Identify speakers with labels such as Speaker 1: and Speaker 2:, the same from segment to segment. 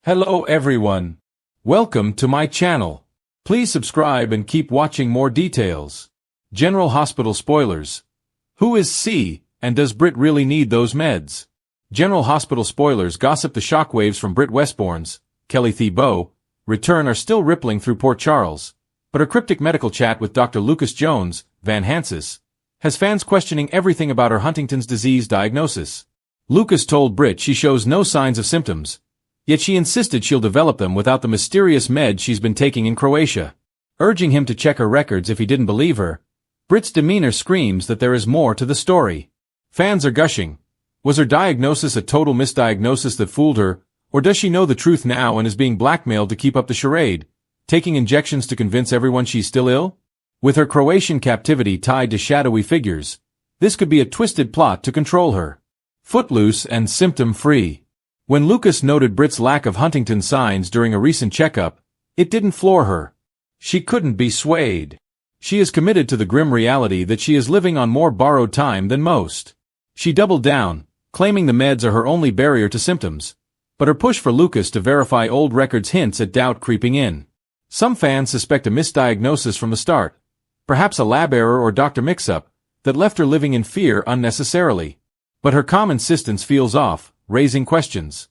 Speaker 1: Hello everyone. Welcome to my channel. Please subscribe and keep watching more details. General Hospital spoilers. Who is C, and does Britt really need those meds? General Hospital spoilers gossip the shockwaves from Britt Westbourne's, Kelly Thibault, return are still rippling through Port Charles, but her cryptic medical chat with Dr. Lucas Jones, Van Hansis, has fans questioning everything about her Huntington's disease diagnosis. Lucas told Britt she shows no signs of symptoms, yet she insisted she'll develop them without the mysterious med she's been taking in Croatia. Urging him to check her records if he didn't believe her, Britt's demeanor screams that there is more to the story. Fans are gushing. Was her diagnosis a total misdiagnosis that fooled her, or does she know the truth now and is being blackmailed to keep up the charade, taking injections to convince everyone she's still ill? With her Croatian captivity tied to shadowy figures, this could be a twisted plot to control her. Footloose and symptom-free. When Lucas noted Britt's lack of Huntington signs during a recent checkup, it didn't floor her. She couldn't be swayed. She is committed to the grim reality that she is living on more borrowed time than most. She doubled down, claiming the meds are her only barrier to symptoms, but her push for Lucas to verify old records hints at doubt creeping in. Some fans suspect a misdiagnosis from the start, perhaps a lab error or doctor mix-up, that left her living in fear unnecessarily. But her calm insistence feels off, raising questions.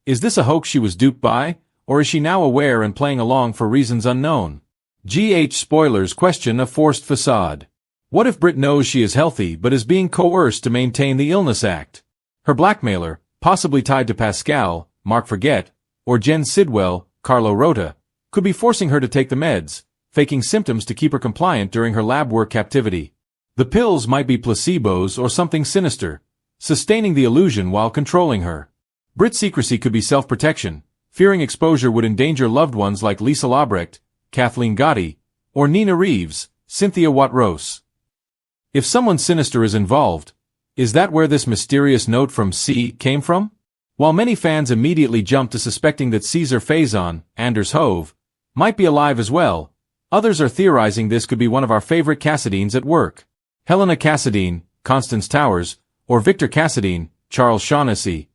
Speaker 1: Is this a hoax she was duped by, or is she now aware and playing along for reasons unknown? GH spoilers question a forced facade. What if Britt knows she is healthy but is being coerced to maintain the illness act? Her blackmailer, possibly tied to Pascal, Mark Forget, or Jen Sidwell, Carlo Rota, could be forcing her to take the meds, faking symptoms to keep her compliant during her lab work captivity. The pills might be placebos or something sinister, sustaining the illusion while controlling her. Britt's secrecy could be self-protection, fearing exposure would endanger loved ones like Lisa Labrecht, Kathleen Gotti, or Nina Reeves, Cynthia Watt-Rose. If someone sinister is involved, is that where this mysterious note from C came from? While many fans immediately jumped to suspecting that Caesar Faison, Anders Hove, might be alive as well, others are theorizing this could be one of our favorite Cassadines at work. Helena Cassadine, Constance Towers, or Victor Cassadine, Charles Shaughnessy,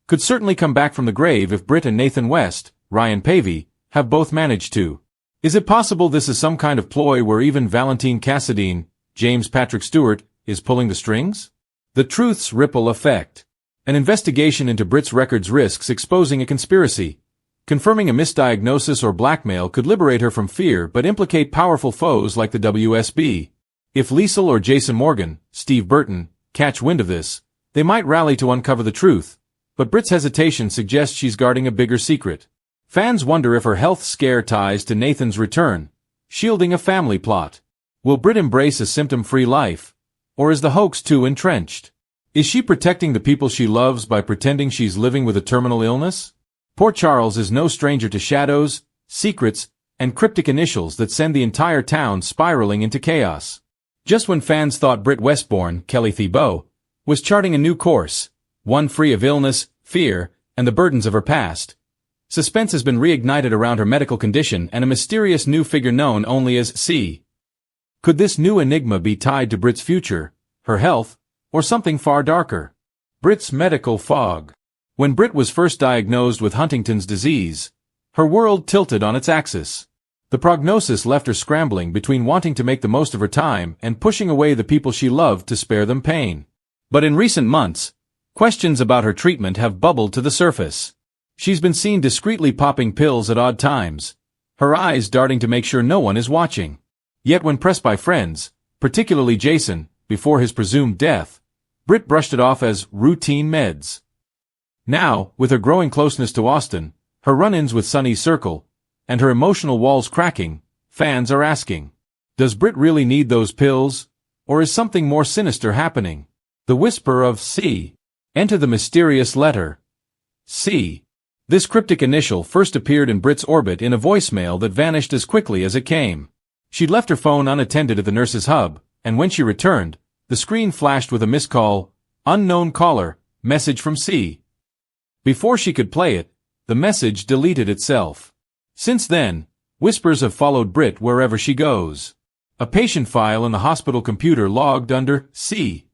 Speaker 1: could certainly come back from the grave if Britt and Nathan West, Ryan Pavey, have both managed to. Is it possible this is some kind of ploy where even Valentine Cassadine, James Patrick Stewart, is pulling the strings? The Truth's ripple effect. An investigation into Britt's records risks exposing a conspiracy. Confirming a misdiagnosis or blackmail could liberate her from fear but implicate powerful foes like the WSB. If Liesl or Jason Morgan, Steve Burton, catch wind of this, they might rally to uncover the truth, but Britt's hesitation suggests she's guarding a bigger secret. Fans wonder if her health scare ties to Nathan's return, shielding a family plot. Will Britt embrace a symptom-free life, or is the hoax too entrenched? Is she protecting the people she loves by pretending she's living with a terminal illness? Port Charles is no stranger to shadows, secrets, and cryptic initials that send the entire town spiraling into chaos. Just when fans thought Britt Westbourne, Kelly Thibault, was charting a new course, one free of illness, fear, and the burdens of her past, suspense has been reignited around her medical condition and a mysterious new figure known only as C. Could this new enigma be tied to Britt's future, her health, or something far darker? Britt's medical fog. When Britt was first diagnosed with Huntington's disease, her world tilted on its axis. The prognosis left her scrambling between wanting to make the most of her time and pushing away the people she loved to spare them pain. But in recent months, questions about her treatment have bubbled to the surface. She's been seen discreetly popping pills at odd times, her eyes darting to make sure no one is watching. Yet when pressed by friends, particularly Jason, before his presumed death, Britt brushed it off as routine meds. Now, with her growing closeness to Austin, her run-ins with Sonny's circle, and her emotional walls cracking, fans are asking, does Britt really need those pills, or is something more sinister happening? The whisper of C. Enter the mysterious letter. C. This cryptic initial first appeared in Britt's orbit in a voicemail that vanished as quickly as it came. She'd left her phone unattended at the nurse's hub, and when she returned, the screen flashed with a missed call, unknown caller, message from C. Before she could play it, the message deleted itself. Since then, whispers have followed Britt wherever she goes. A patient file in the hospital computer logged under C.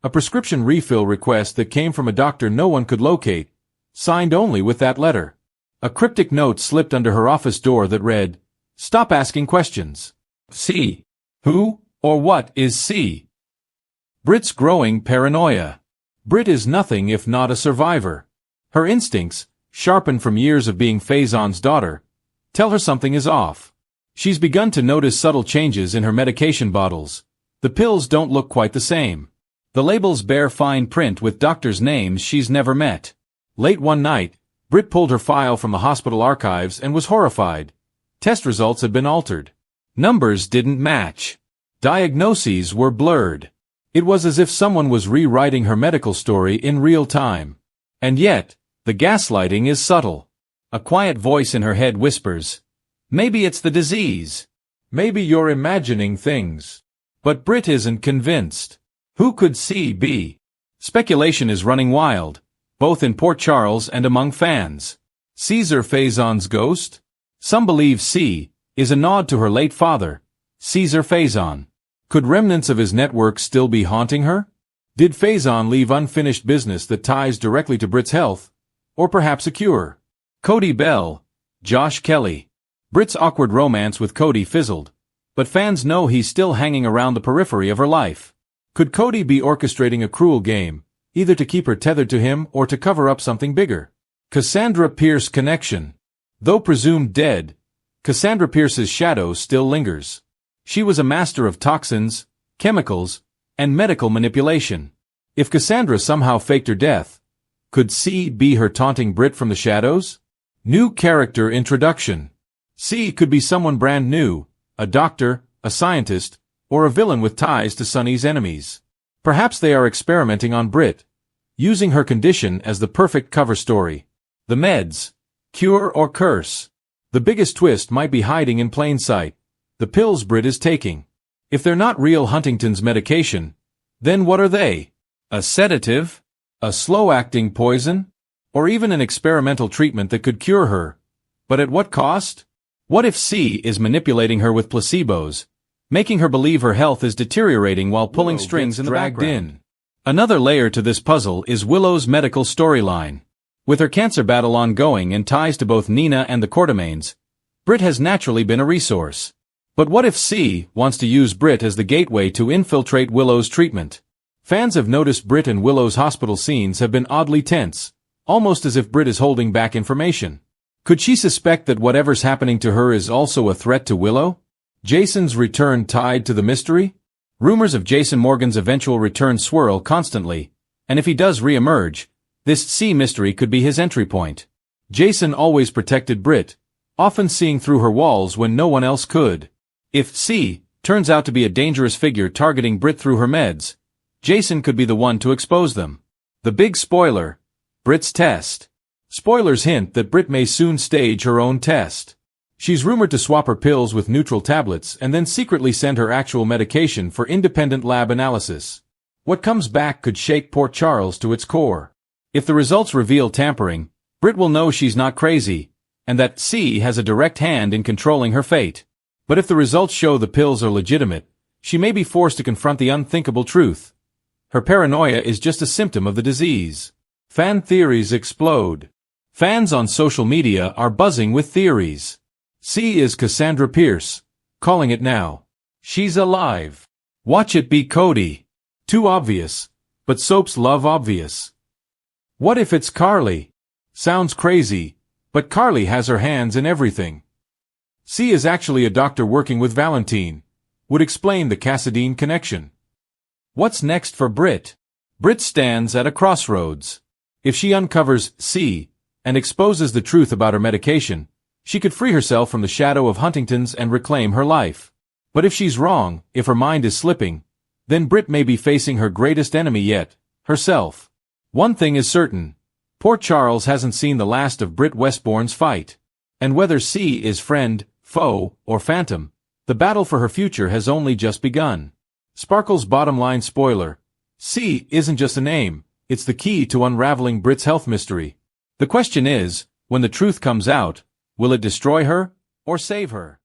Speaker 1: A prescription refill request that came from a doctor no one could locate, signed only with that letter. A cryptic note slipped under her office door that read, "Stop asking questions. C. Who or what is C?" Britt's growing paranoia. Britt is nothing if not a survivor. Her instincts, sharpened from years of being Faison's daughter, tell her something is off. She's begun to notice subtle changes in her medication bottles. The pills don't look quite the same. The labels bear fine print with doctors' names she's never met. Late one night, Britt pulled her file from the hospital archives and was horrified. Test results had been altered. Numbers didn't match. Diagnoses were blurred. It was as if someone was rewriting her medical story in real time. And yet, the gaslighting is subtle. A quiet voice in her head whispers, "Maybe it's the disease. Maybe you're imagining things." But Britt isn't convinced. Who could C be? Speculation is running wild, both in Port Charles and among fans. Caesar Faison's ghost? Some believe C is a nod to her late father, Caesar Faison. Could remnants of his network still be haunting her? Did Faison leave unfinished business that ties directly to Britt's health? Or perhaps a cure? Cody Bell, Josh Kelly. Britt's awkward romance with Cody fizzled, but fans know he's still hanging around the periphery of her life. Could Cody be orchestrating a cruel game, either to keep her tethered to him or to cover up something bigger? Cassandra Pierce connection. Though presumed dead, Cassandra Pierce's shadow still lingers. She was a master of toxins, chemicals, and medical manipulation. If Cassandra somehow faked her death, could C be her taunting Britt from the shadows? New character introduction. C could be someone brand new, a doctor, a scientist, or a villain with ties to Sonny's enemies. Perhaps they are experimenting on Britt, using her condition as the perfect cover story. The meds, cure or curse. The biggest twist might be hiding in plain sight, the pills Britt is taking. If they're not real Huntington's medication, then what are they? A sedative? A slow-acting poison? Or even an experimental treatment that could cure her? But at what cost? What if C is manipulating her with placebos, making her believe her health is deteriorating while pulling strings in the background? Another layer to this puzzle is Willow's medical storyline. With her cancer battle ongoing and ties to both Nina and the Quartermaines, Britt has naturally been a resource. But what if C wants to use Britt as the gateway to infiltrate Willow's treatment? Fans have noticed Britt and Willow's hospital scenes have been oddly tense, almost as if Britt is holding back information. Could she suspect that whatever's happening to her is also a threat to Willow? Jason's return tied to the mystery? Rumors of Jason Morgan's eventual return swirl constantly, and if he does re-emerge, this C mystery could be his entry point. Jason always protected Britt, often seeing through her walls when no one else could. If C turns out to be a dangerous figure targeting Britt through her meds, Jason could be the one to expose them. The big spoiler, Britt's test. Spoilers hint that Britt may soon stage her own test. She's rumored to swap her pills with neutral tablets and then secretly send her actual medication for independent lab analysis. What comes back could shake Port Charles to its core. If the results reveal tampering, Britt will know she's not crazy, and that C has a direct hand in controlling her fate. But if the results show the pills are legitimate, she may be forced to confront the unthinkable truth. Her paranoia is just a symptom of the disease. Fan theories explode. Fans on social media are buzzing with theories. C is Cassandra Pierce, calling it now. She's alive. Watch it be Cody. Too obvious, but soaps love obvious. What if it's Carly? Sounds crazy, but Carly has her hands in everything. C is actually a doctor working with Valentine. Would explain the Cassadine connection. What's next for Britt? Britt stands at a crossroads. If she uncovers C and exposes the truth about her medication, she could free herself from the shadow of Huntington's and reclaim her life. But if she's wrong, if her mind is slipping, then Britt may be facing her greatest enemy yet, herself. One thing is certain, Port Charles hasn't seen the last of Britt Westbourne's fight. And whether C is friend, foe, or phantom, the battle for her future has only just begun. Sparkle's bottom line spoiler, C isn't just a name, it's the key to unraveling Britt's health mystery. The question is, when the truth comes out, will it destroy her, or save her?